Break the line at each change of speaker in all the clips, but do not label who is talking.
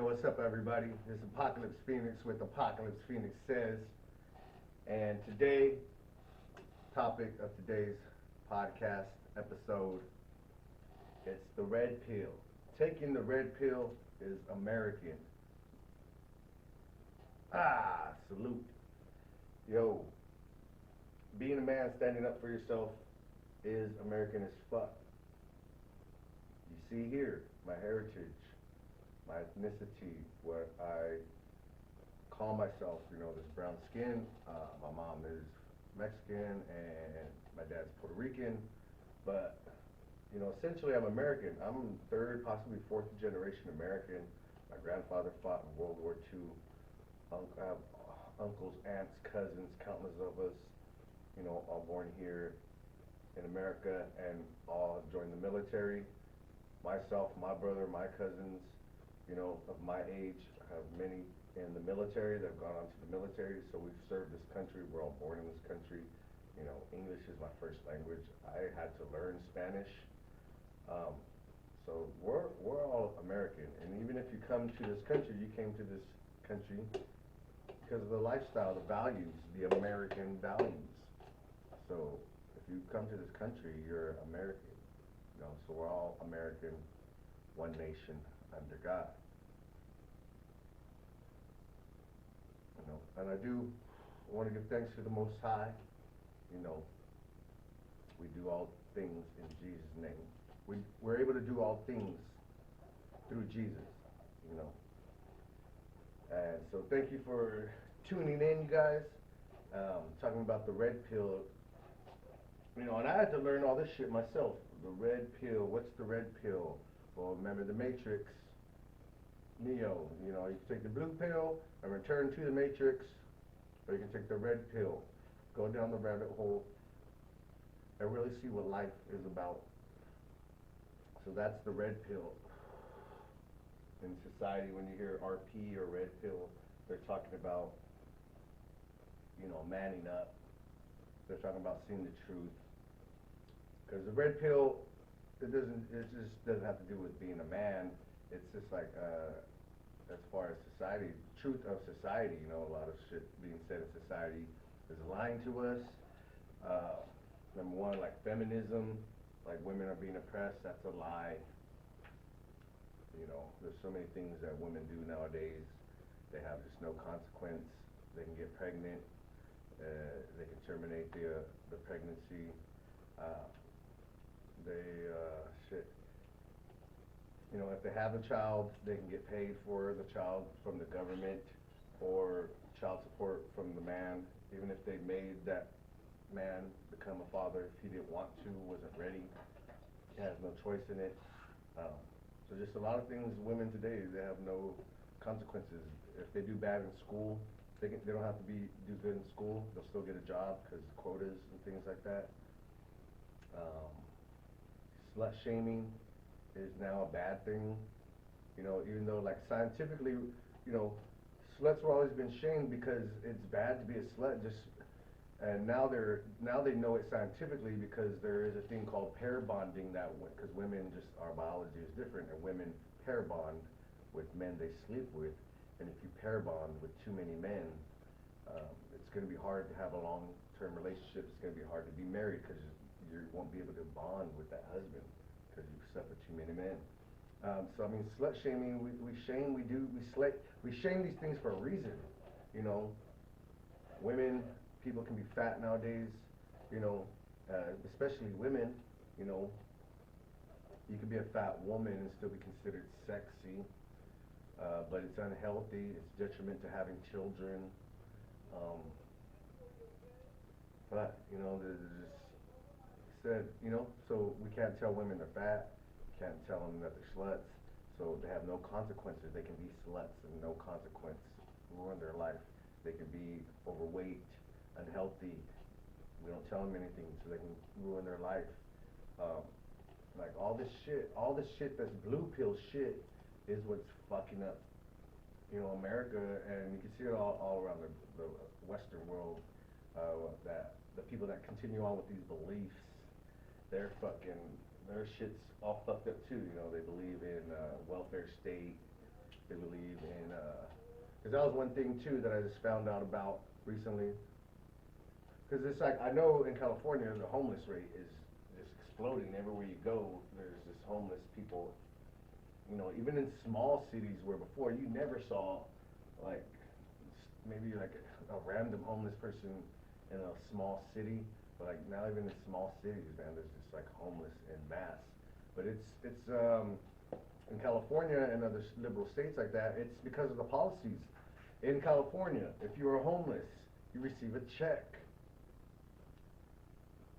Yo, what's up, everybody? This is Apocalypse Phoenix with Apocalypse Phoenix Says. And today, topic of today's podcast episode, it's the red pill. Taking the red pill is American. Salute. Yo, being a man standing up for yourself is American as fuck. You see here, my heritage, my ethnicity, what I call myself, this brown skin. My mom is Mexican and my dad's Puerto Rican, but essentially I'm American. I'm third, possibly fourth generation American. My grandfather fought in World War II. I have uncles, aunts, cousins, countless of us, all born here in America and all joined the military. Myself, my brother, my cousins, of my age, I have many in the military that have gone on to the military, so we've served this country. We're all born in this country. English is my first language. I had to learn Spanish. So we're all American, and even if you come to this country, you came to this country because of the lifestyle, the values, the American values. So if you come to this country, you're American. So we're all American, one nation under God. And I do want to give thanks to the Most High. We do all things in Jesus' name. We're able to do all things through Jesus, And so thank you for tuning in, you guys. Talking about the red pill. And I had to learn all this shit myself. The red pill, what's the red pill? Well, remember the Matrix, Neo, you can take the blue pill and return to the Matrix, or you can take the red pill, go down the rabbit hole, and really see what life is about. So that's the red pill. In society, when you hear RP or red pill, they're talking about, manning up. They're talking about seeing the truth. Because the red pill, it just doesn't have to do with being a man. It's just like, as far as society, truth of society, a lot of shit being said in society is lying to us. Number one, like feminism, like women are being oppressed, that's a lie. There's so many things that women do nowadays. They have just no consequence. They can get pregnant. They can terminate the pregnancy. If they have a child, they can get paid for the child from the government or child support from the man, even if they made that man become a father if he didn't want to, wasn't ready, he has no choice in it. So just a lot of things, women today, they have no consequences. If they do bad in school, they don't have to do good in school, they'll still get a job because quotas and things like that. Slut shaming is now a bad thing, even though like scientifically, sluts were always been shamed because it's bad to be a slut, and now they know it scientifically because there is a thing called pair bonding because women our biology is different, and women pair bond with men they sleep with, and if you pair bond with too many men, it's going to be hard to have a long-term relationship. It's going to be hard to be married because you won't be able to bond with that husband because you slept with too many men. So I mean, slut shaming, we shame these things for a reason. Women, people can be fat nowadays, especially women. You can be a fat woman and still be considered sexy, but it's unhealthy. It's detriment to having children. But there's just said, so we can't tell women they're fat, can't tell them that they're sluts, so they have no consequences. They can be sluts and no consequence, ruin their life. They can be overweight, unhealthy. We don't tell them anything, so they can ruin their life. Like all this shit that's blue pill shit is what's fucking up, America, and you can see it all around the Western world, that the people that continue on with these beliefs, their shit's all fucked up too. They believe in welfare state, They believe in, because that was one thing too that I just found out about recently. Because it's like, I know in California, the homeless rate is just exploding. Everywhere you go, there's just homeless people. You know, even in small cities where before you never saw, like, maybe like a random homeless person in a small city. But like now even in small cities, man, there's just like homeless in mass. But it's in California and other liberal states like that, it's because of the policies. In California, if you are homeless, you receive a check.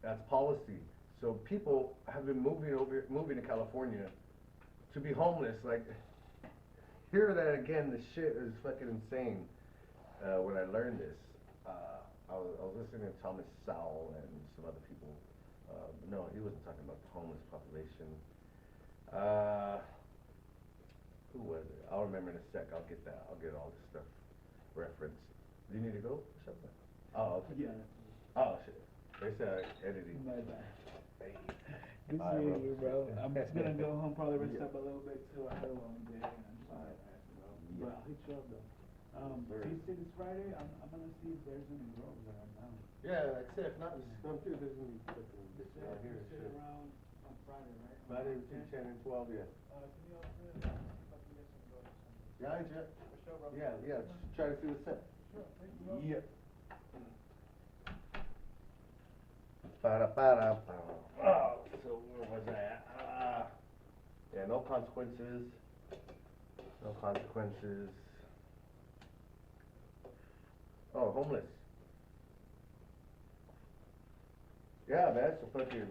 That's policy. So people have been moving to California to be homeless. Like, hear that again, this shit is fucking insane. When I learned this, I was listening to Thomas Sowell and some other people. No, he wasn't talking about the homeless population. Who was it? I'll remember in a sec. I'll get that. I'll get all this stuff referenced. Do you need to go or something? Oh, okay.
Yeah.
Oh, shit. They said editing.
My bad.
Hey.
Good
All right,
seeing you, bro. I'm just gonna go home, probably rest
Yeah.
up a little bit too. I had a long day. And I'm just tired, bro.
Yeah.
But I'll hit you up though.
Sure.
Do you see this Friday? I'm gonna see if there's any girls that are down.
Yeah, that's it. If not, just come through. There's any fucking down here.
Sit
Shit.
around on Friday, right?
Friday between 10 and 12, yeah.
Can you also, see if I can get some girls or something?
Yeah, I jet.
For sure, bro.
Yeah, yeah. Just try to see what's up.
Sure, thank you, bro.
Yep. Ba-da-ba-da. Oh, so where was I at? Yeah, no consequences. No consequences. Oh, homeless. Yeah, man, so fucking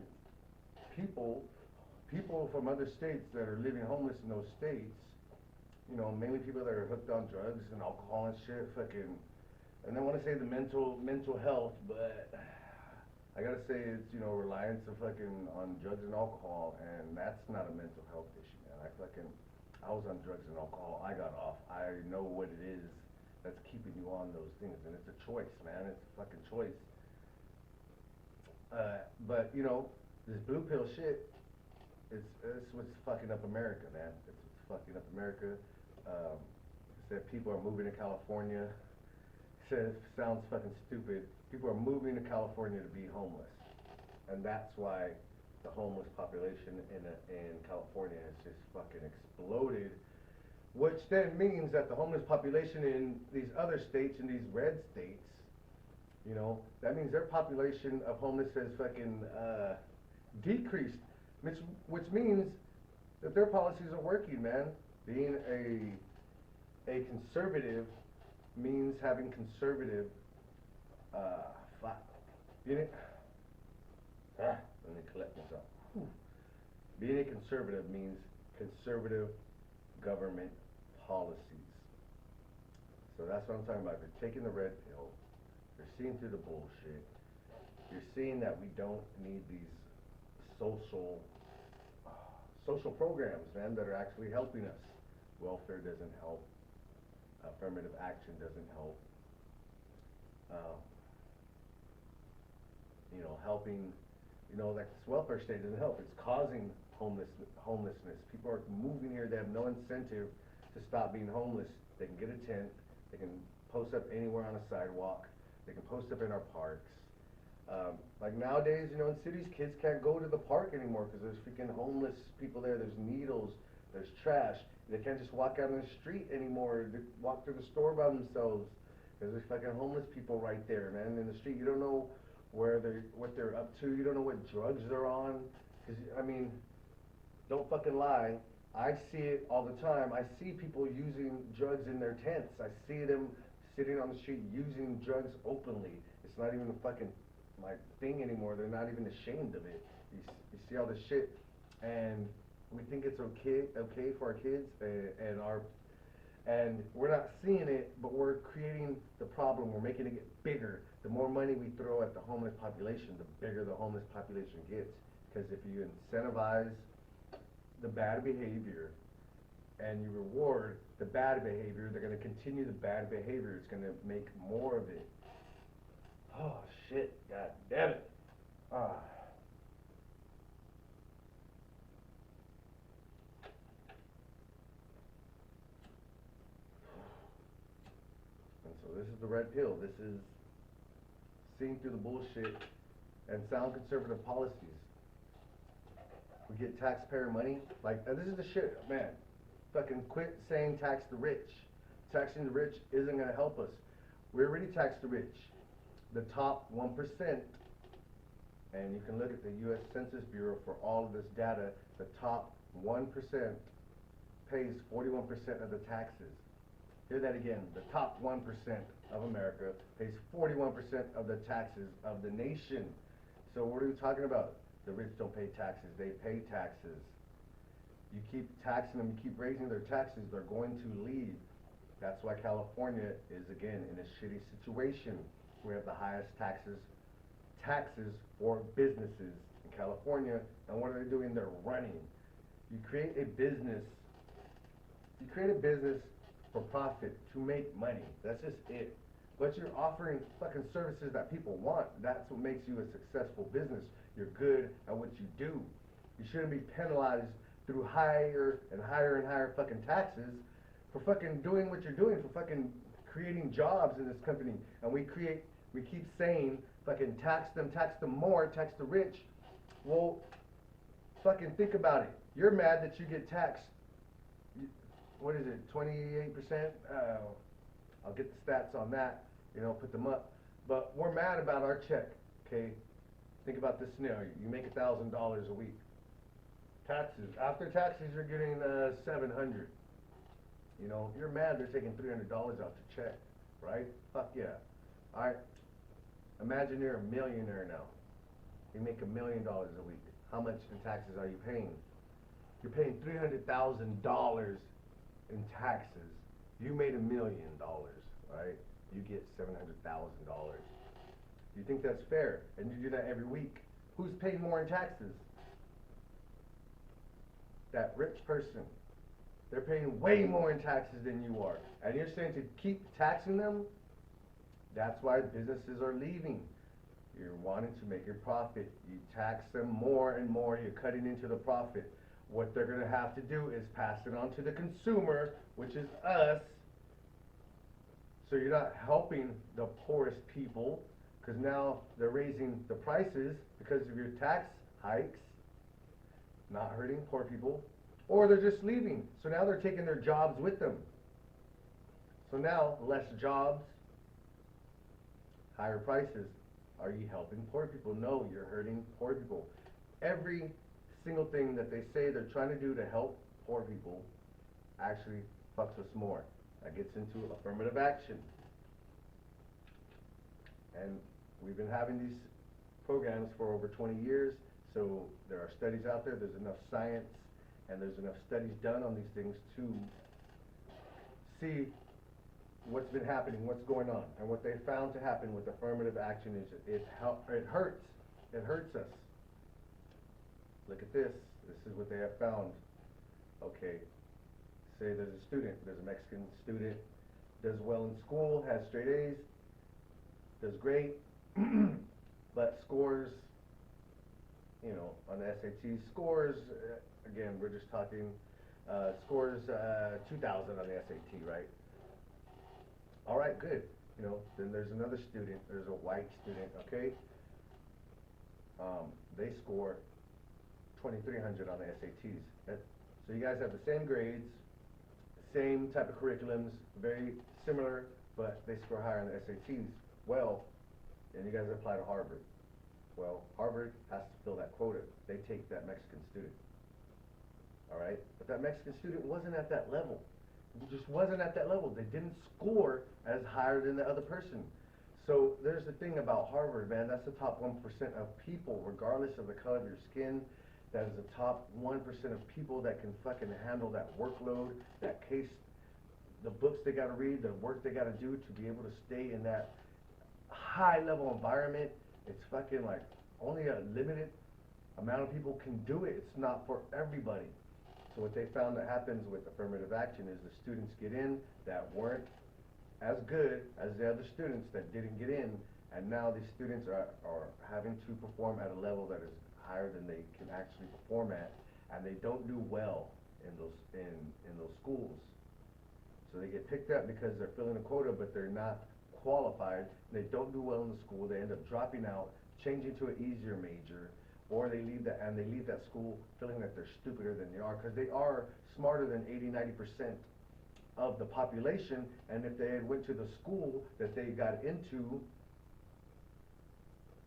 people from other states that are living homeless in those states, you know, mainly people that are hooked on drugs and alcohol and shit, fucking, and I wanna say the mental health, but I gotta say it's, you know, reliance of fucking on drugs and alcohol, and that's not a mental health issue, man. I was on drugs and alcohol, I got off, I know what it is that's keeping you on those things, and it's a choice, man, it's a fucking choice. But, you know, this blue pill shit, it's what's fucking up America, man. It's what's fucking up America. Said people are moving to California. Says sounds fucking stupid. People are moving to California to be homeless, and that's why the homeless population in California has just fucking exploded. Which then means that the homeless population in these other states, in these red states, you know, that means their population of homeless has fucking decreased, which means that their policies are working, man. Being a conservative means having conservative, being let me collect myself. Whew. Being a conservative means conservative government policies. So that's what I'm talking about. If you're taking the red pill, you're seeing through the bullshit, you're seeing that we don't need these social programs, man, that are actually helping us. Welfare doesn't help. Affirmative action doesn't help. You know, helping, you know, like this welfare state doesn't help. It's causing homelessness. People are moving here. They have no incentive to stop being homeless. They can get a tent. They can post up anywhere on a sidewalk. They can post up in our parks. Like nowadays, you know, in cities, kids can't go to the park anymore because there's freaking homeless people there. There's needles. There's trash. They can't just walk out on the street anymore. They walk through the store by themselves because there's fucking homeless people right there, man, in the street. You don't know what they're up to. You don't know what drugs they're on. Because, I mean, don't fucking lie. I see it all the time. I see people using drugs in their tents. I see them sitting on the street using drugs openly. It's not even a fucking like thing anymore. They're not even ashamed of it. You see all this shit, and we think it's okay for our kids and we're not seeing it, but we're creating the problem. We're making it get bigger. The more money we throw at the homeless population, the bigger the homeless population gets. Because if you incentivize the bad behavior and you reward the bad behavior, they're going to continue the bad behavior. It's going to make more of it. Oh shit, god damn it. the red pill. This is seeing through the bullshit and sound conservative policies. We get taxpayer money, like, and this is the shit, man. Fucking quit saying tax the rich. Taxing the rich isn't gonna help us. We already tax the rich. The top 1%, and you can look at the US Census Bureau for all of this data, the top 1% pays 41% of the taxes. Hear that again, the top 1% of America pays 41% of the taxes of the nation. So what are we talking about? The rich don't pay taxes, they pay taxes. You keep taxing them, you keep raising their taxes, they're going to leave. That's why California is, again, in a shitty situation. We have the highest taxes for businesses in California, and what are they doing? They're running. You create a business for profit, to make money. That's just it. But you're offering fucking services that people want. That's what makes you a successful business. You're good at what you do. You shouldn't be penalized through higher and higher and higher fucking taxes for fucking doing what you're doing, for fucking creating jobs in this company. And we keep saying fucking tax them more, tax the rich. Well, fucking think about it. You're mad that you get taxed. What is it, 28%? I'll get the stats on that, put them up. But we're mad about our check, okay? Think about this scenario. You make $1,000 a week. Taxes, after taxes, you're getting $700. You're mad they're taking $300 off the check, right? Fuck yeah. All right. Imagine you're a millionaire now. You make $1 million a week. How much in taxes are you paying? You're paying $300,000 in taxes. You made $1 million, right? You get $700,000. You think that's fair? And you do that every week. Who's paying more in taxes? That rich person. They're paying way more in taxes than you are. And you're saying to keep taxing them? That's why businesses are leaving. You're wanting to make your profit. You tax them more and more. You're cutting into the profit. What they're going to have to do is pass it on to the consumer, which is us. So you're not helping the poorest people, because now they're raising the prices because of your tax hikes, not hurting poor people, or they're just leaving. So now they're taking their jobs with them. So now, less jobs, higher prices. Are you helping poor people? No, you're hurting poor people. Every single thing that they say they're trying to do to help poor people actually fucks us more. That gets into affirmative action. And we've been having these programs for over 20 years, so there are studies out there, there's enough science, and there's enough studies done on these things to see what's been happening, what's going on. And what they found to happen with affirmative action is it hurts us. Look at this. This is what they have found. Okay, say there's a Mexican student, does well in school, has straight A's, does great, but scores, on the SAT, scores, again, we're just talking, scores 2,000 on the SAT, right? All right, good. Then there's another student, there's a white student, okay? They score 2,300 on the SATs. So you guys have the same grades, same type of curriculums, very similar, but they score higher on the SATs. Well, and you guys apply to Harvard. Well, Harvard has to fill that quota. They take that Mexican student. All right? But that Mexican student wasn't at that level. He just wasn't at that level. They didn't score as higher than the other person. So there's the thing about Harvard, man. That's the top 1% of people, regardless of the color of your skin. That is the top 1% of people that can fucking handle that workload, that case, the books they gotta read, the work they gotta do to be able to stay in that high level environment. It's fucking like only a limited amount of people can do it. It's not for everybody. So what they found that happens with affirmative action is the students get in that weren't as good as the other students that didn't get in, and now these students are having to perform at a level that is higher than they can actually perform at, and they don't do well in those schools. So they get picked up because they're filling a quota, but they're not qualified, they don't do well in the school, they end up dropping out, changing to an easier major, or they leave that school feeling that they're stupider than they are, because they are smarter than 80-90% of the population, and if they had went to the school that they got into,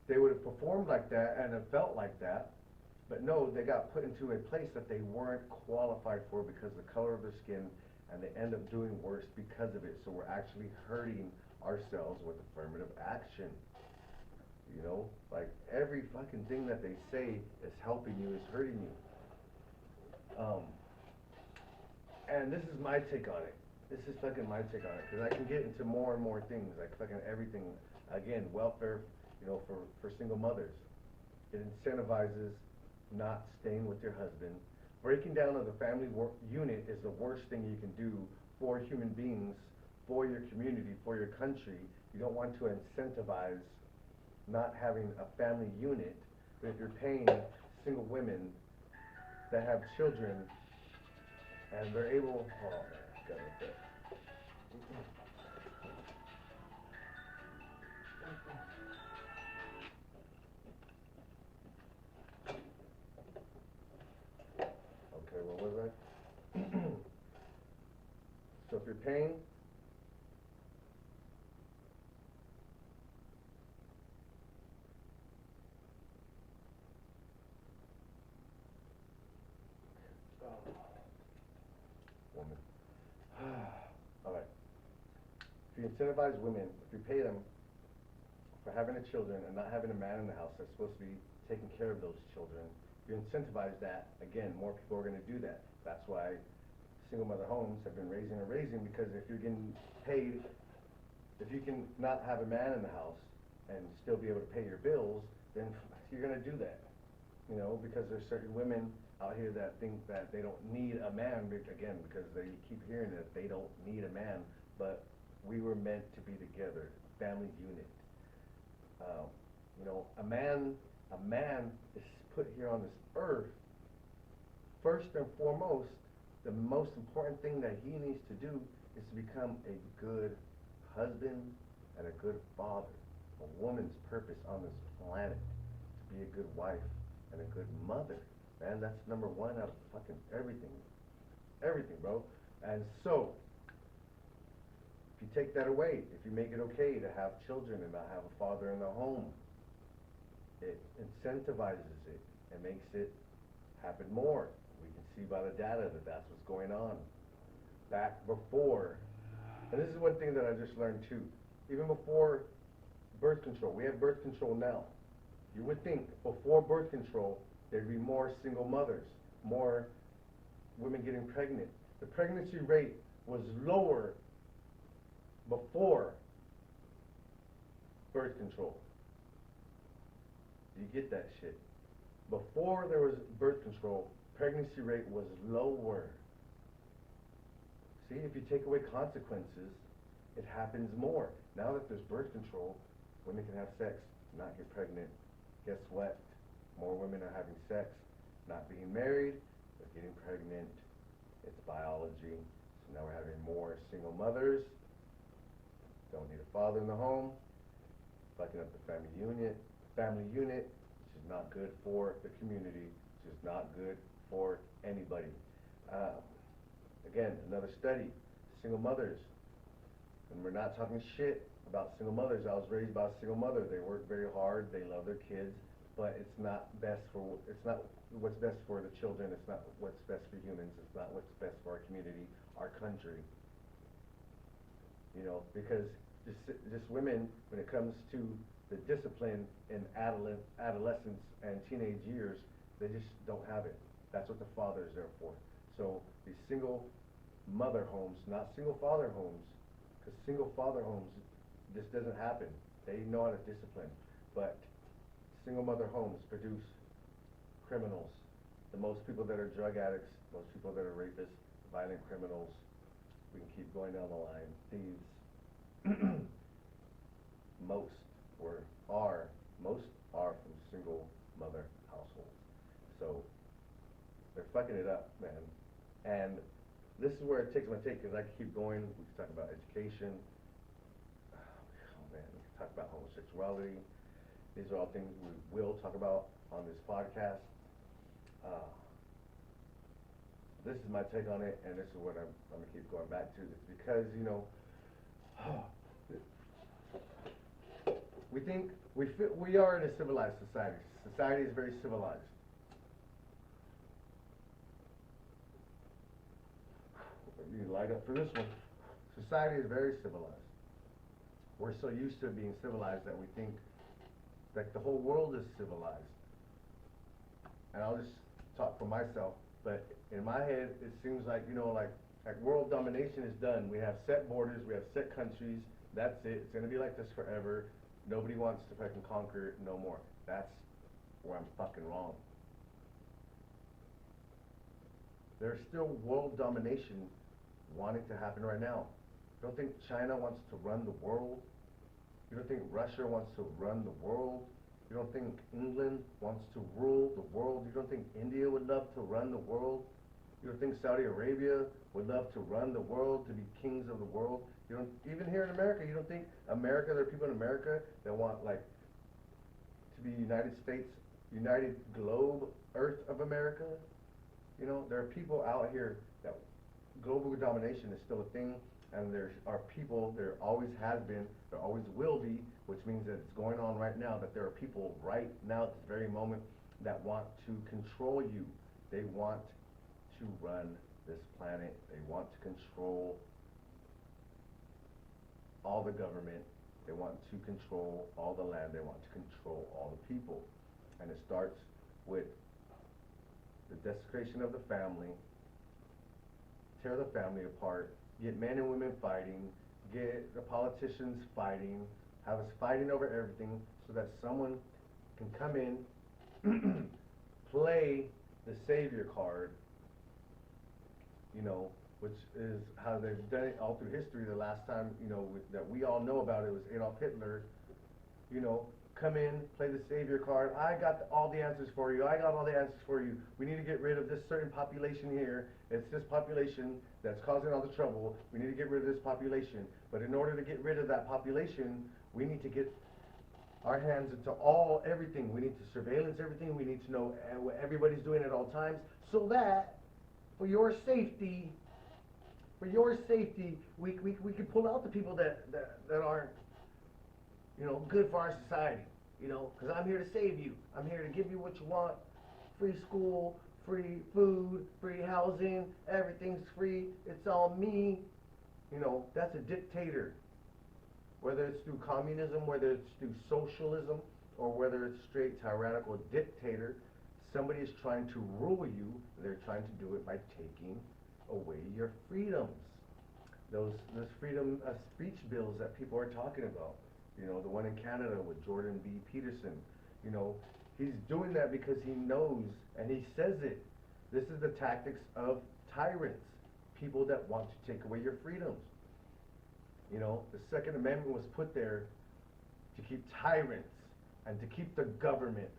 they would have performed like that and have felt like that. But no, they got put into a place that they weren't qualified for because of the color of their skin, and they end up doing worse because of it. So we're actually hurting ourselves with affirmative action. You know, like every fucking thing that they say is helping you is hurting you. And this is my take on it. This is fucking my take on it, because I can get into more and more things, like fucking everything. Again, welfare, you know, for single mothers. It incentivizes not staying with your husband. Breaking down of the family unit is the worst thing you can do for human beings, for your community, for your country. You don't want to incentivize not having a family unit, but if you're paying single women that have children and they're able, hold on, man, I got it there. Okay, what was I? So if you're paying woman. All right. If you incentivize women, if you pay them for having the children and not having a man in the house that's supposed to be taking care of those children, you incentivize that, again, more people are gonna do that. That's why single mother homes have been raising and raising, because if you're getting paid, if you can not have a man in the house and still be able to pay your bills, then you're gonna do that. You know, because there's certain women out here that think that they don't need a man, again, because they keep hearing that they don't need a man, but we were meant to be together, family unit. You know, a man is put here on this earth, first and foremost, the most important thing that he needs to do is to become a good husband and a good father. A woman's purpose on this planet, to be a good wife and a good mother. Man, that's number one out of fucking everything. Everything, bro. And so, if you take that away, if you make it okay to have children and not have a father in the home, it incentivizes it and makes it happen more. We can see by the data that that's what's going on. Back before, and this is one thing that I just learned too, even before birth control, we have birth control now. You would think before birth control, there'd be more single mothers, more women getting pregnant. The pregnancy rate was lower before birth control. You get that shit. Before there was birth control, pregnancy rate was lower. See, if you take away consequences, it happens more. Now that there's birth control, women can have sex, not get pregnant. Guess what? More women are having sex, not being married, but getting pregnant. It's biology. So now we're having more single mothers, don't need a father in the home, fucking up the family unit, which is not good for the community, which is not good for anybody. Again, another study, single mothers, and we're not talking shit about single mothers. I was raised by a single mother. They work very hard, they love their kids, but it's not what's best for the children, it's not what's best for humans, it's not what's best for our community, our country. You know, because just women, when it comes to the discipline in adolescence and teenage years, they just don't have it. That's what the father is there for. So these single mother homes, not single father homes, because single father homes, this doesn't happen. They know how to discipline. But single mother homes produce criminals. The most people that are drug addicts, most people that are rapists, violent criminals, we can keep going down the line, thieves. Most are from single mother households. So they're fucking it up, man. And this is where it takes my take, because I can keep going. We can talk about education. sexuality. These are all things we will talk about on this podcast. Uh, this is my take on it, and this is what I'm gonna keep going back to. It's because, you know, we think we are in a civilized society. Society is very civilized. You light up for this one. Society is very civilized. We're so used to being civilized that we think that the whole world is civilized. And I'll just talk for myself, but in my head, it seems like, you know, like world domination is done. We have set borders, we have set countries, that's it. It's gonna be like this forever. Nobody wants to fucking conquer it no more. That's where I'm fucking wrong. There's still world domination wanting to happen right now. You don't think China wants to run the world? You don't think Russia wants to run the world? You don't think England wants to rule the world? You don't think India would love to run the world? You don't think Saudi Arabia would love to run the world, to be kings of the world? You don't, even here in America, you don't think America, there are people in America that want, like, to be United States, United Globe, Earth of America? You know, there are people out here that global domination is still a thing, and there are people, there always has been, there always will be, which means that it's going on right now, that there are people right now at this very moment that want to control you. They want to run this planet. They want to control all the government. They want to control all the land. They want to control all the people. And it starts with the desecration of the family, tear the family apart, get men and women fighting, get the politicians fighting, have us fighting over everything so that someone can come in, play the savior card, you know, which is how they've done it all through history. The last time, you know, that we all know about it was Adolf Hitler, you know, come in, play the savior card. I got all the answers for you. I got all the answers for you. We need to get rid of this certain population here. It's this population that's causing all the trouble. We need to get rid of this population. But in order to get rid of that population, we need to get our hands into everything. We need to surveillance everything. We need to know what everybody's doing at all times, so that for your safety, we can pull out the people that aren't, you know, good for our society, you know, because I'm here to save you. I'm here to give you what you want. Free school, free food, free housing, everything's free. It's all me. You know, that's a dictator. Whether it's through communism, whether it's through socialism, or whether it's straight tyrannical dictator, somebody is trying to rule you. They're trying to do it by taking away your freedoms. Those freedom of speech bills that people are talking about. You know, the one in Canada with Jordan B. Peterson. You know, he's doing that because he knows, and he says it. This is the tactics of tyrants, people that want to take away your freedoms. You know, the Second Amendment was put there to keep tyrants and to keep the government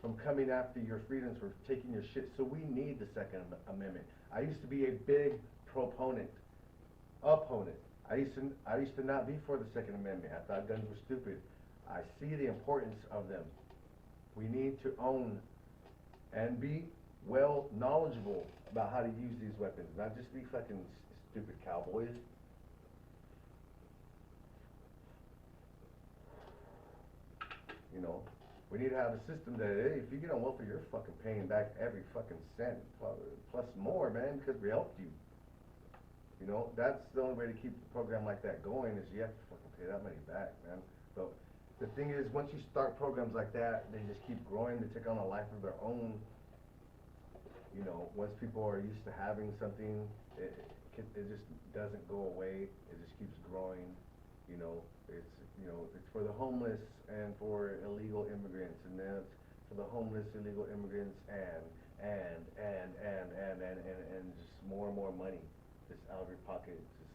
from coming after your freedoms, for taking your shit. So we need the Second Amendment. I used to be a big opponent. I used to not be for the Second Amendment. I thought guns were stupid. I see the importance of them. We need to own and be well knowledgeable about how to use these weapons, not just be fucking stupid cowboys. You know, we need to have a system that, hey, if you get on welfare, you're fucking paying back every fucking cent, plus more, man, because we helped you. You know, that's the only way to keep a program like that going, is you have to fucking pay that money back, man. So the thing is, once you start programs like that, they just keep growing. They take on a life of their own. You know, once people are used to having something, it just doesn't go away. It just keeps growing. You know, it's for the homeless and for illegal immigrants, and then it's for the homeless, illegal immigrants, and just more and more money just out of your pocket, just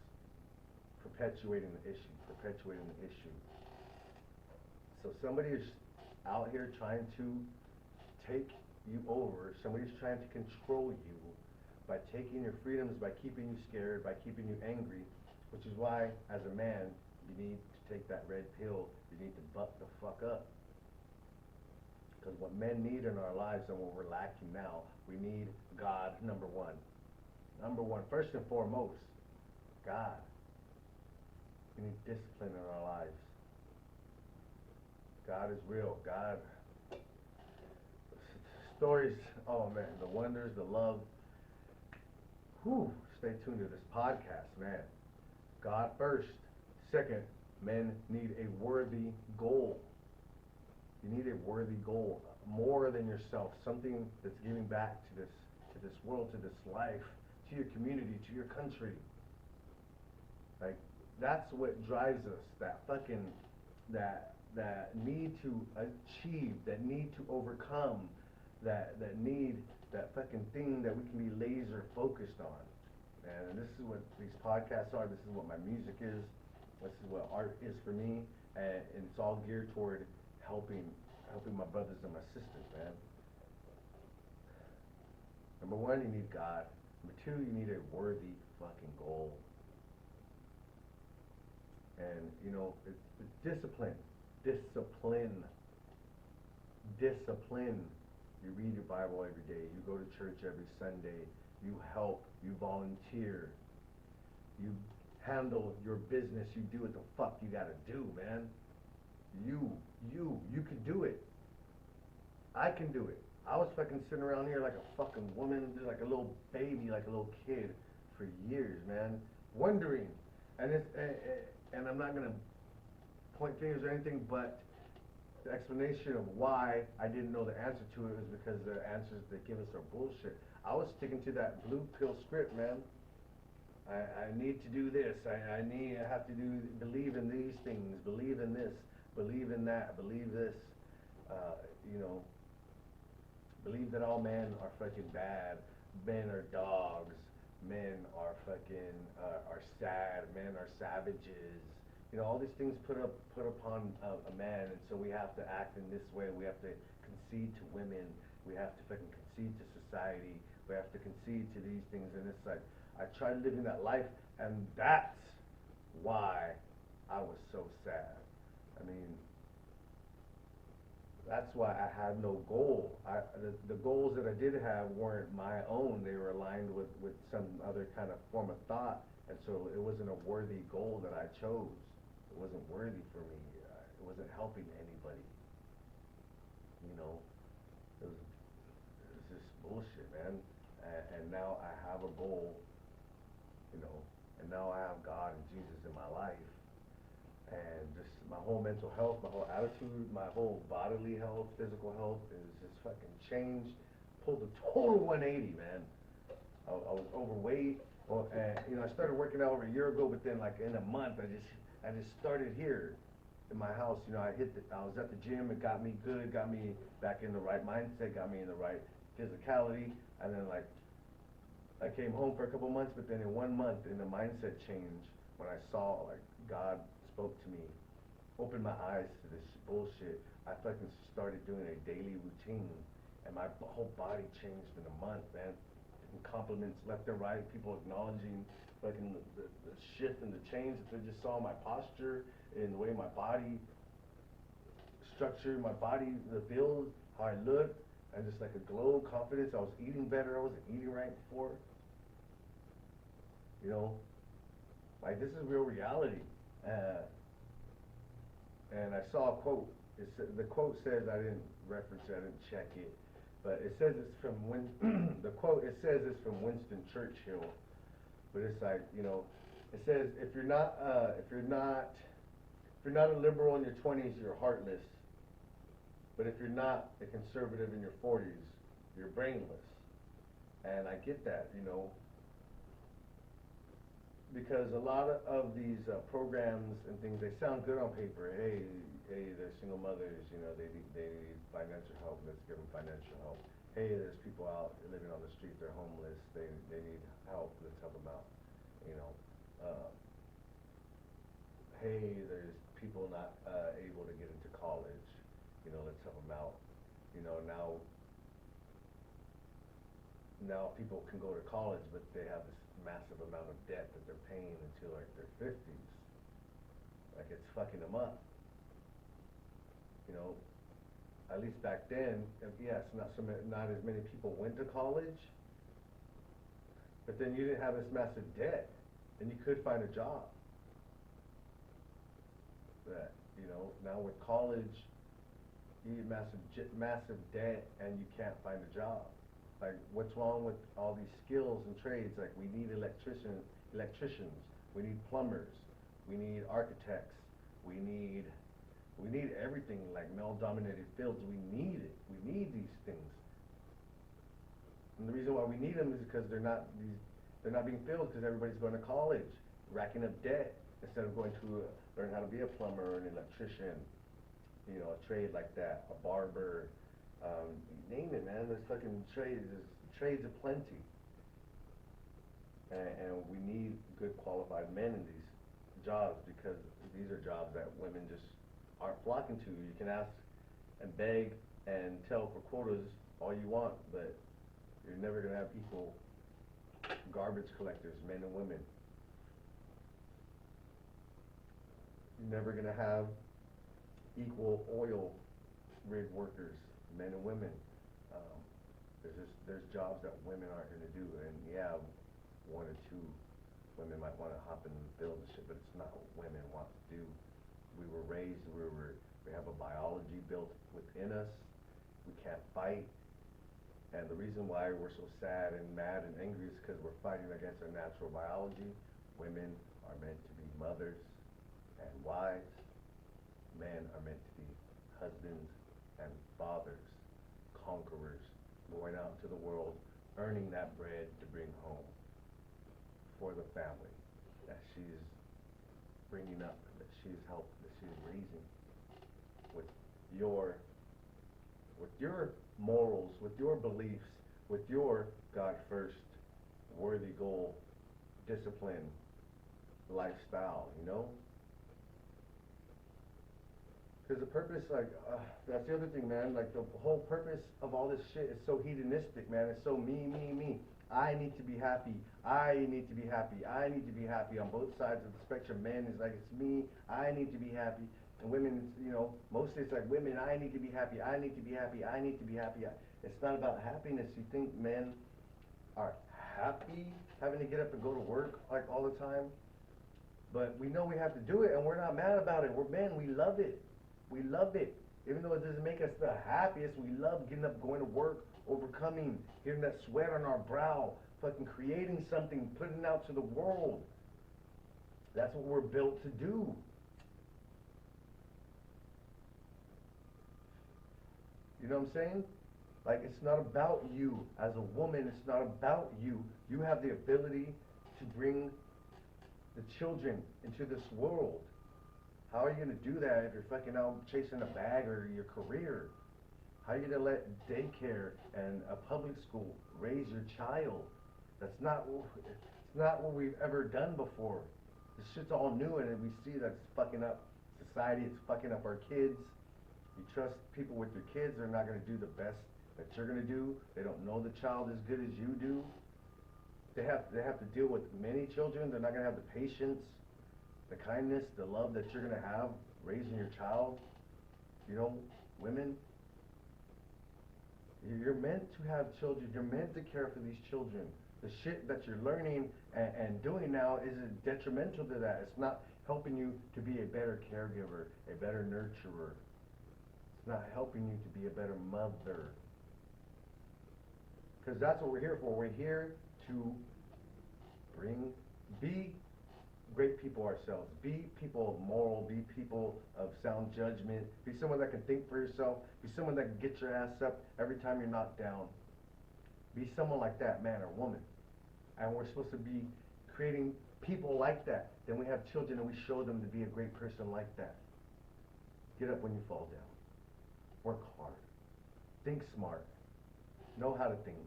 perpetuating the issue. So somebody is out here trying to take you over. Somebody's trying to control you by taking your freedoms, by keeping you scared, by keeping you angry, which is why, as a man, you need to take that red pill, you need to buck the fuck up. Because what men need in our lives and what we're lacking now, we need God, number one. Number one, first and foremost, God. We need discipline in our lives. God is real. God, stories, oh man, the wonders, the love. Whew, stay tuned to this podcast, man. God first. Second, men need a worthy goal. You need a worthy goal, more than yourself, something that's giving back to this world, to this life, to your community, to your country. Like, that's what drives us, that fucking, that need to achieve, that need to overcome, that need, that fucking thing that we can be laser focused on. And this is what these podcasts are, this is what my music is, this is what art is for me, and it's all geared toward helping my brothers and my sisters, man. Number one, you need God. Number two, you need a worthy fucking goal. And, you know, it's discipline. Discipline. Discipline. You read your Bible every day. You go to church every Sunday. You help. You volunteer. You handle your business. You do what the fuck you gotta do, man. You can do it. I can do it. I was fucking sitting around here like a fucking woman, just like a little baby, like a little kid for years, man, wondering. And and I'm not gonna point fingers or anything, but the explanation of why I didn't know the answer to it was because the answers they give us are bullshit. I was sticking to that blue pill script, man. I need to do this. I have to believe in these things, believe in this, believe in that, believe this. You know, believe that all men are fucking bad. Men are dogs. Men are fucking are sad. Men are savages. You know, all these things put upon a man, and so we have to act in this way. We have to concede to women. We have to fucking concede to society. We have to concede to these things, and it's like I tried living that life, and that's why I was so sad. I mean, that's why I had no goal. The goals that I did have weren't my own. They were aligned with some other kind of form of thought, and so it wasn't a worthy goal that I chose. It wasn't worthy for me. It wasn't helping anybody. You know, it was just bullshit, man. And now I have a goal, you know, and now I have God and Jesus in my life. And just my whole mental health, my whole attitude, my whole bodily health, physical health is just fucking changed. Pulled a total 180, man. I was overweight. Well, and, you know, I started working out over a year ago, but then like in a month, I just started here in my house. You know, I was at the gym. It got me good, got me back in the right mindset, got me in the right physicality. And then like, I came home for a couple months, but then in 1 month, in the mindset change, when I saw like God spoke to me, opened my eyes to this bullshit, I fucking started doing a daily routine, and my whole body changed in a month, man. And compliments left and right, people acknowledging fucking the shift and the change that they just saw in my posture, in the way my body structure, my body, the build, how I looked, and just like a glow, confidence. I was eating better. I wasn't eating right before. You know, like this is real reality. And I saw a quote. The quote says, I didn't reference it, I didn't check it, but it says it's from the quote. It says it's from Winston Churchill, but it's like, you know, it says if you're not a liberal in your 20s, you're heartless. But if you're not a conservative in your 40s, you're brainless. And I get that, you know, because a lot of these programs and things, they sound good on paper. Hey, there's single mothers, you know, they need financial help, let's give them financial help. Hey, there's people out living on the street, they're homeless, they need help, let's help them out, you know. Hey, there's people not able to get into college, you know, let's help them out. You know, now people can go to college, but they have this massive amount of debt that they're paying until like their 50s. Like it's fucking them up. You know, at least back then, yes, not as many people went to college, but then you didn't have this massive debt, and you could find a job. That, you know, now with college, you get massive debt, and you can't find a job. Like, what's wrong with all these skills and trades? Like, we need electricians, we need plumbers, we need architects, we need everything, like male-dominated fields. We need it. We need these things. And the reason why we need them is because they're not being filled because everybody's going to college, racking up debt instead of going to learn how to be a plumber or an electrician, you know, a trade like that, a barber, name it, man. There's fucking trades aplenty. And we need good qualified men in these jobs because these are jobs that women just aren't flocking to. You can ask and beg and tell for quotas all you want, but you're never gonna have equal garbage collectors, men and women. You're never gonna have equal oil rig workers, men and women. There's jobs that women aren't gonna do, and yeah, one or two women might wanna hop in and build and shit, but it's not what women want to do. We were raised, we have a biology built within us. We can't fight. And the reason why we're so sad and mad and angry is because we're fighting against our natural biology. Women are meant to be mothers and wives. Men are meant to be husbands and fathers, conquerors, going out into the world, earning that bread to bring home for the family that she's bringing up, that she's helped, that she's raising with your morals, with your beliefs, with your God first, worthy goal, discipline, lifestyle, you know? Because the purpose, like, that's the other thing, man, like the whole purpose of all this shit is so hedonistic, man. It's so me. I need to be happy. I need to be happy. I need to be happy on both sides of the spectrum. Men is like, it's me. I need to be happy. And women, you know, mostly it's like women, I need to be happy. I need to be happy. I need to be happy. It's not about happiness. You think men are happy having to get up and go to work like all the time? But we know we have to do it, and we're not mad about it. We're men. We love it. We love it. Even though it doesn't make us the happiest, we love getting up, going to work, overcoming, getting that sweat on our brow, fucking creating something, putting it out to the world. That's what we're built to do. You know what I'm saying? Like, it's not about you as a woman. It's not about you. You have the ability to bring the children into this world. How are you going to do that if you're fucking out chasing a bag or your career? How are you going to let daycare and a public school raise your child? It's not what we've ever done before. This shit's all new, and we see that it's fucking up society. It's fucking up our kids. You trust people with your kids, they're not going to do the best that you're going to do. They don't know the child as good as you do. They have to deal with many children. They're not going to have the patience, the kindness, the love that you're going to have raising your child. You know, women, you're meant to have children. You're meant to care for these children. The shit that you're learning and doing now is detrimental to that. It's not helping you to be a better caregiver, a better nurturer. It's not helping you to be a better mother. Because that's what we're here for. We're here to be great people ourselves. Be people of moral, be people of sound judgment. Be someone that can think for yourself. Be someone that can get your ass up every time you're knocked down. Be someone like that, man or woman. And we're supposed to be creating people like that. Then we have children and we show them to be a great person like that. Get up when you fall down. Work hard. Think smart. Know how to think.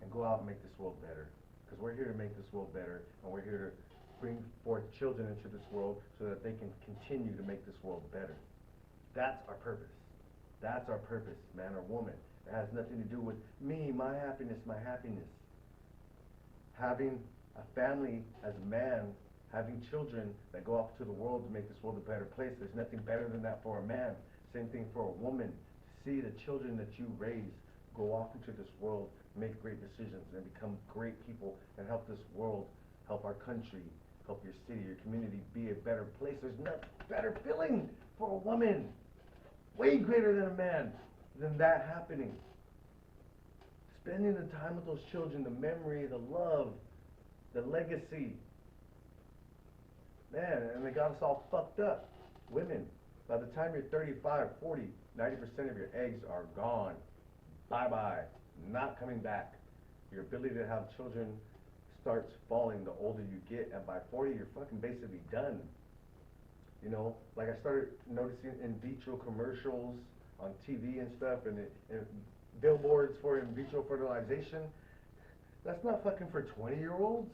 And go out and make this world better. Because we're here to make this world better. And we're here to bring forth children into this world so that they can continue to make this world better. That's our purpose. That's our purpose, man or woman. It has nothing to do with me, my happiness, my happiness. Having a family as a man Having children that go off to the world to make this world a better place, there's nothing better than that for a man. Same thing for a woman. To see the children that you raise go off into this world, make great decisions, and become great people, and help this world, help our country, help your city, your community be a better place. There's no better feeling for a woman, way greater than a man, than that happening. Spending the time with those children, the memory, the love, the legacy. Man, and they got us all fucked up. Women, by the time you're 35, 40, 90% of your eggs are gone. Bye-bye. Not coming back. Your ability to have children starts falling the older you get, and by 40, you're fucking basically done. You know, like I started noticing in vitro commercials on TV and stuff, and billboards for in vitro fertilization. That's not fucking for 20-year-olds.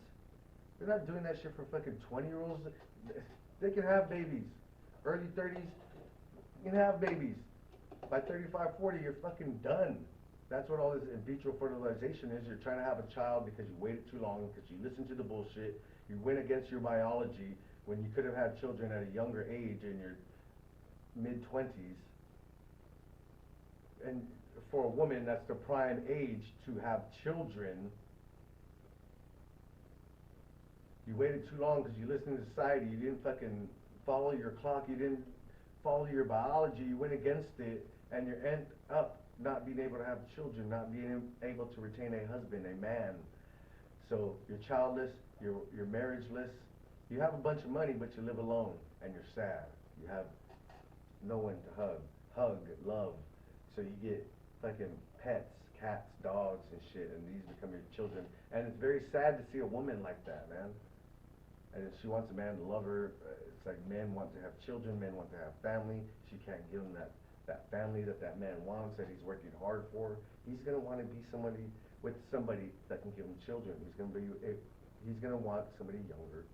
They're not doing that shit for fucking 20-year-olds. They can have babies. Early 30s, you can have babies. By 35, 40, you're fucking done. That's what all this in vitro fertilization is. You're trying to have a child because you waited too long, because you listened to the bullshit. You went against your biology when you could have had children at a younger age in your mid-20s. And for a woman, that's the prime age to have children. You waited too long because you listened to society. You didn't fucking follow your clock. You didn't follow your biology. You went against it, and you end up not being able to have children, not being able to retain a husband, a man. So you're childless, you're marriageless. You have a bunch of money, but you live alone, and you're sad. You have no one to hug, love. So you get fucking pets, cats, dogs, and shit, and these become your children. And it's very sad to see a woman like that, man. And if she wants a man to love her, it's like men want to have children, men want to have family. She can't give him that family that man wants, that he's working hard for. He's gonna want to be with somebody that can give him children. He's gonna want somebody younger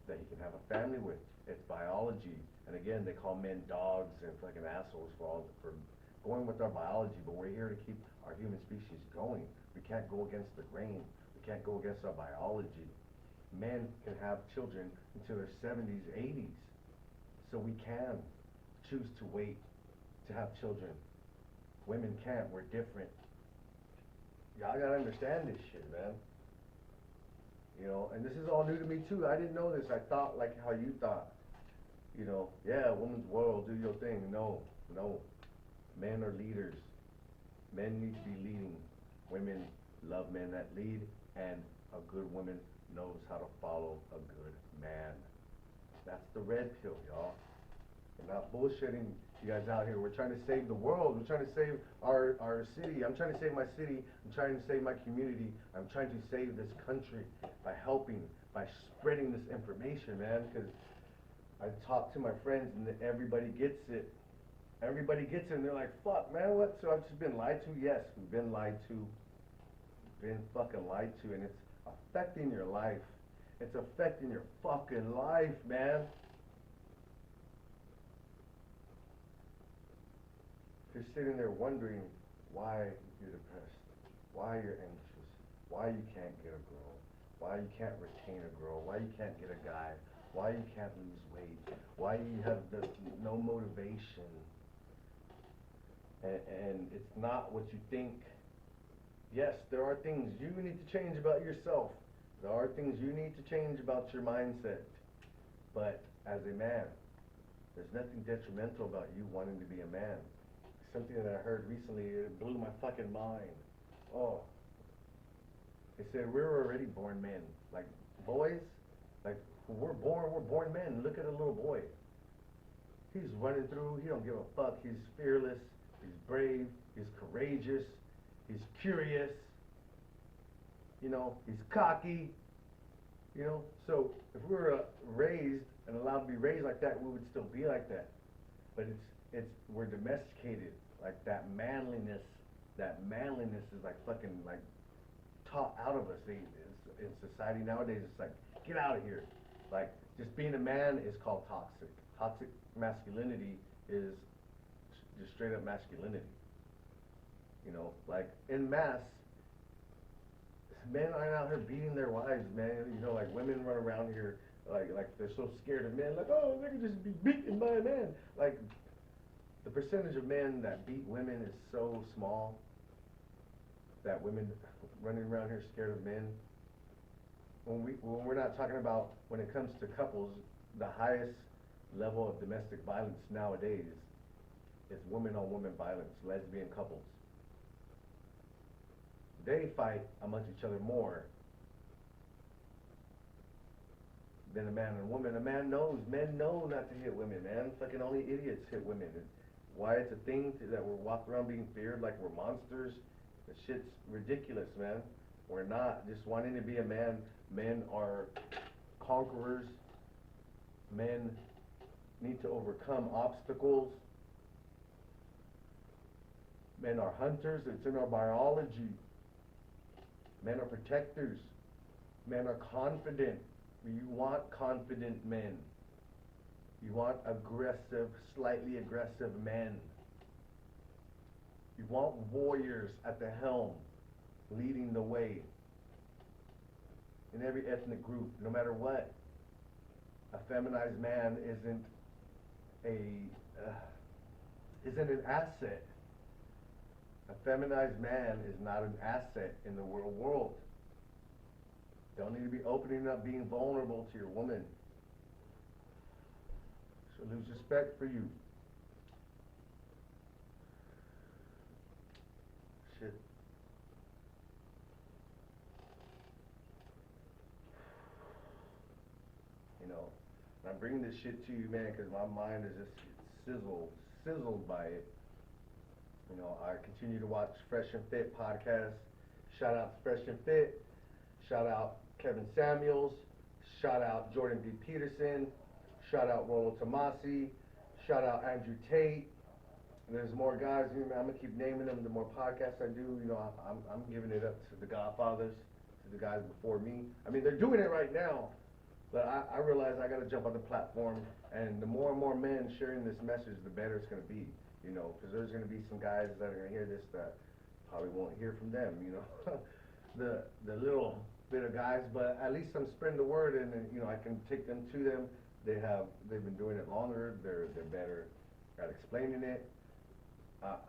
that he can have a family with. It's biology. And again, they call men dogs and fucking assholes for going with our biology, but we're here to keep our human species going. We can't go against the grain. We can't go against our biology. Men can have children until their 70s, 80s. So we can choose to wait to have children. Women can't. We're different. Y'all gotta understand this shit, man. You know, and this is all new to me too. I didn't know this. I thought like how you thought. You know, yeah, woman's world, do your thing. No. Men are leaders. Men need to be leading. Women love men that lead, and a good woman knows how to follow a good man. That's the red pill, y'all. We're not bullshitting you guys out here. We're trying to save the world. We're trying to save our city. I'm trying to save my city. I'm trying to save my community. I'm trying to save this country by helping, by spreading this information, man, because I talk to my friends and everybody gets it. Everybody gets it and they're like, fuck, man, what? So I've just been lied to? Yes, we've been lied to. Been fucking lied to, and it's affecting your life. It's affecting your fucking life, man. You're sitting there wondering why you're depressed, why you're anxious, why you can't get a girl, why you can't retain a girl, why you can't get a guy, why you can't lose weight, why you have no motivation. And it's not what you think. Yes, there are things you need to change about yourself. There are things you need to change about your mindset. But as a man, there's nothing detrimental about you wanting to be a man. Something that I heard recently, it blew my fucking mind. Oh. They said we're already born men. Like boys, like we're born men. Look at a little boy. He's running through, he don't give a fuck. He's fearless, he's brave, he's courageous, he's curious, you know, he's cocky, you know. So if we were raised and allowed to be raised like that, we would still be like that. But we're domesticated. Like that manliness is like fucking like taught out of us. In society nowadays, it's like, get out of here. Like, just being a man is called toxic. Toxic masculinity is just straight up masculinity. You know, like in mass, men aren't out here beating their wives, man. You know, like women run around here Like they're so scared of men, like, oh, they can just be beaten by a man. Like, the percentage of men that beat women is so small that women running around here scared of men. When we're not talking about, when it comes to couples, the highest level of domestic violence nowadays is woman on woman violence, lesbian couples. They fight amongst each other more than a man and woman. A man knows, men know not to hit women, man. Fucking only idiots hit women. And why it's a thing that we're walking around being feared like we're monsters, that shit's ridiculous, man. We're not. Just wanting to be a man. Men are conquerors. Men need to overcome obstacles. Men are hunters. It's in our biology. Men are protectors. Men are confident. You want confident men. You want aggressive, slightly aggressive men. You want warriors at the helm, leading the way. In every ethnic group, no matter what. A feminized man isn't an asset. A feminized man is not an asset in the real world. Don't need to be opening up, being vulnerable to your woman. She'll lose respect for you. Shit. You know, and I'm bringing this shit to you, man, because my mind is just sizzled by it. You know, I continue to watch Fresh and Fit podcast. Shout out to Fresh and Fit. Shout out Kevin Samuels. Shout out Jordan B. Peterson. Shout out Rollo Tomasi. Shout out Andrew Tate. There's more guys. You know, I'm gonna keep naming them. The more podcasts I do, you know, I'm giving it up to the Godfathers, to the guys before me. I mean, they're doing it right now, but I realize I gotta jump on the platform, and the more and more men sharing this message, the better it's gonna be. You know, because there's gonna be some guys that are gonna hear this that probably won't hear from them. You know, the little bit of guys, but at least I'm spreading the word, and you know, I can take them to them. They've been doing it longer. They're better at explaining it.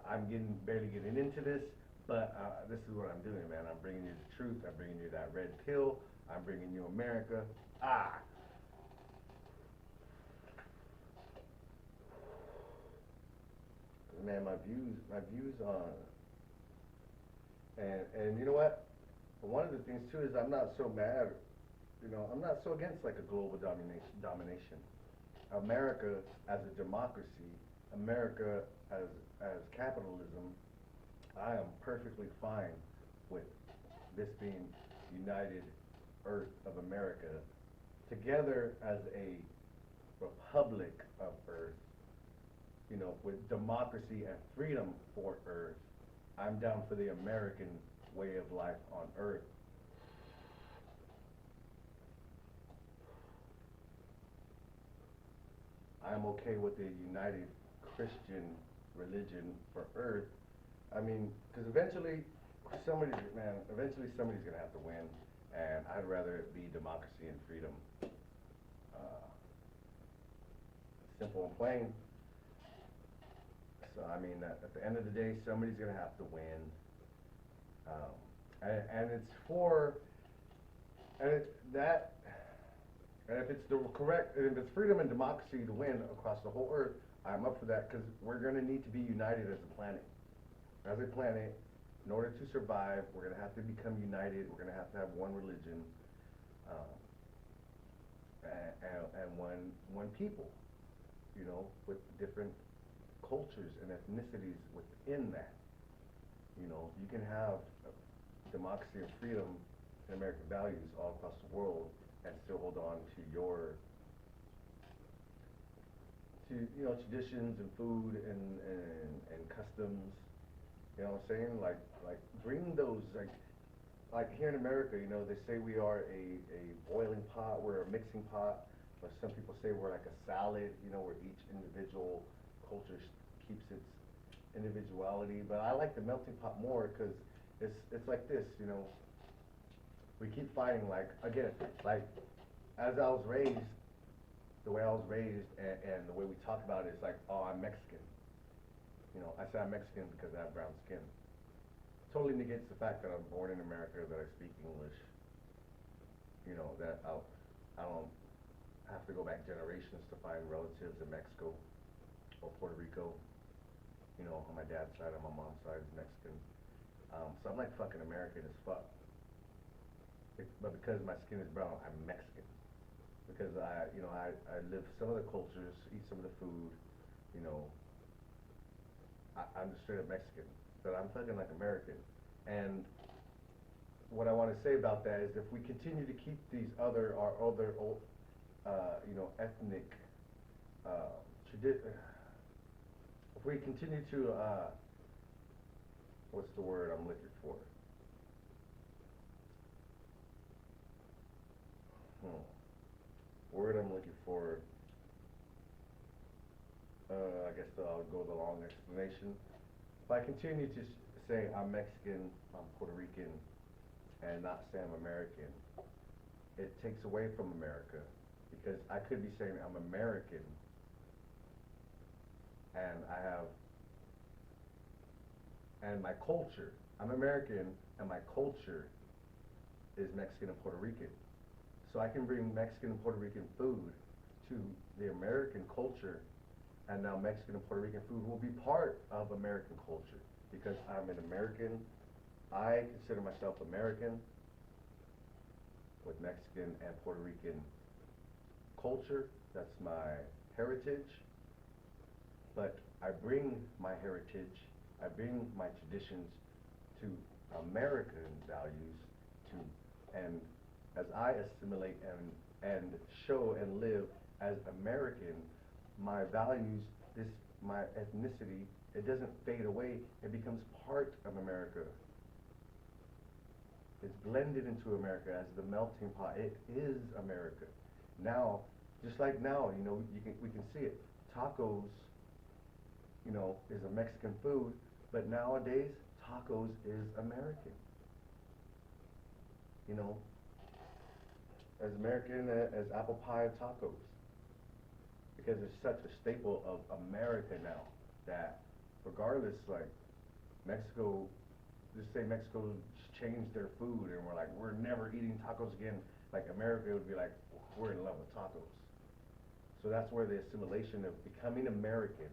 I'm barely getting into this, but this is what I'm doing, man. I'm bringing you the truth. I'm bringing you that red pill. I'm bringing you America. Man, my views on, and you know what? One of the things too is I'm not so mad. You know, I'm not so against like a global domination. America as a democracy, America as capitalism, I am perfectly fine with this being United Earth of America, together as a Republic of Earth, you know, with democracy and freedom for Earth. I'm down for the American way of life on Earth. I'm okay with the United Christian religion for Earth. I mean, because eventually somebody's gonna have to win, and I'd rather it be democracy and freedom. Uh, Simple and plain. So I mean, at the end of the day, somebody's gonna have to win, and it's for, and it, that, and if it's the correct, and if it's freedom and democracy to win across the whole earth, I'm up for that, because we're gonna need to be united as a planet. As a planet, in order to survive, we're gonna have to become united. We're gonna have to have one religion, and one people, you know, with different cultures and ethnicities within that. You know, you can have democracy and freedom and American values all across the world and still hold on to you know, traditions and food and customs. You know what I'm saying? Like bring those, like here in America, you know, they say we are a boiling pot, we're a mixing pot, but some people say we're like a salad, you know, where each individual culture keeps its individuality. But I like the melting pot more, because it's like this, you know. We keep fighting, like, again, like as I was raised, the way I was raised and the way we talk about it is like, oh, I'm Mexican. You know, I say I'm Mexican because I have brown skin. Totally negates the fact that I'm born in America, that I speak English. You know, that I don't have to go back generations to find relatives in Mexico or Puerto Rico. You know, on my dad's side, on my mom's side is Mexican. So I'm like fucking American as fuck. But because my skin is brown, I'm Mexican. Because I live some of the cultures, eat some of the food, you know, I'm just straight up Mexican, but I'm fucking like American. And what I want to say about that is if we continue to keep our other, ethnic, if we continue to, what's the word I'm looking for? Hmm. Word I'm looking for, I guess I'll go the long explanation. If I continue to say I'm Mexican, I'm Puerto Rican, and not say I'm American, it takes away from America. Because I could be saying I'm American, and and my culture, I'm American, and my culture is Mexican and Puerto Rican. So I can bring Mexican and Puerto Rican food to the American culture, and now Mexican and Puerto Rican food will be part of American culture because I'm an American. I consider myself American with Mexican and Puerto Rican culture. That's my heritage. But I bring my heritage, I bring my traditions to American values and as I assimilate and show and live as American, my values, my ethnicity, it doesn't fade away, it becomes part of America. It's blended into America as the melting pot. It is America. Now, just like now, you know, we can see it. Tacos, you know, is a Mexican food, but nowadays, tacos is American. You know, as American as apple pie and tacos. Because it's such a staple of America now that regardless, like, Mexico, just say Mexico just changed their food and we're like, we're never eating tacos again. Like America would be like, we're in love with tacos. So that's where the assimilation of becoming American,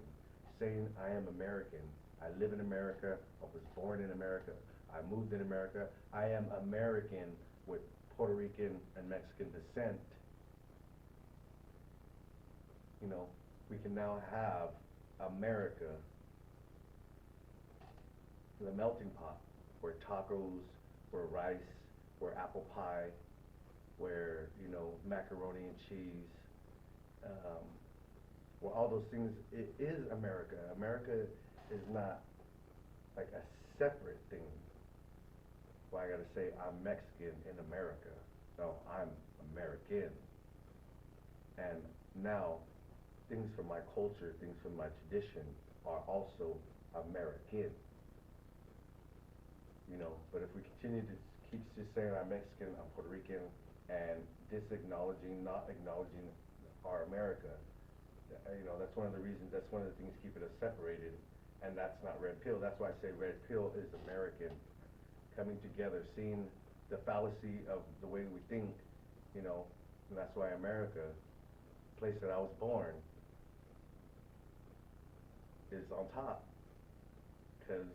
saying I am American, I live in America, I was born in America, I moved in America, I am American with Puerto Rican and Mexican descent. You know, we can now have America, the melting pot, where tacos, where rice, where apple pie, where, you know, macaroni and cheese, well, all those things, it is America. America is not like a separate thing. Well, I gotta say I'm Mexican in America. No, I'm American. And now, things from my culture, things from my tradition are also American. You know, but if we continue to keep just saying I'm Mexican, I'm Puerto Rican, and not acknowledging our America, you know, that's one of the reasons, that's one of the things keeping us separated, and that's not Red Pill. That's why I say Red Pill is American, coming together, seeing the fallacy of the way we think, you know, and that's why America, place that I was born, is on top, because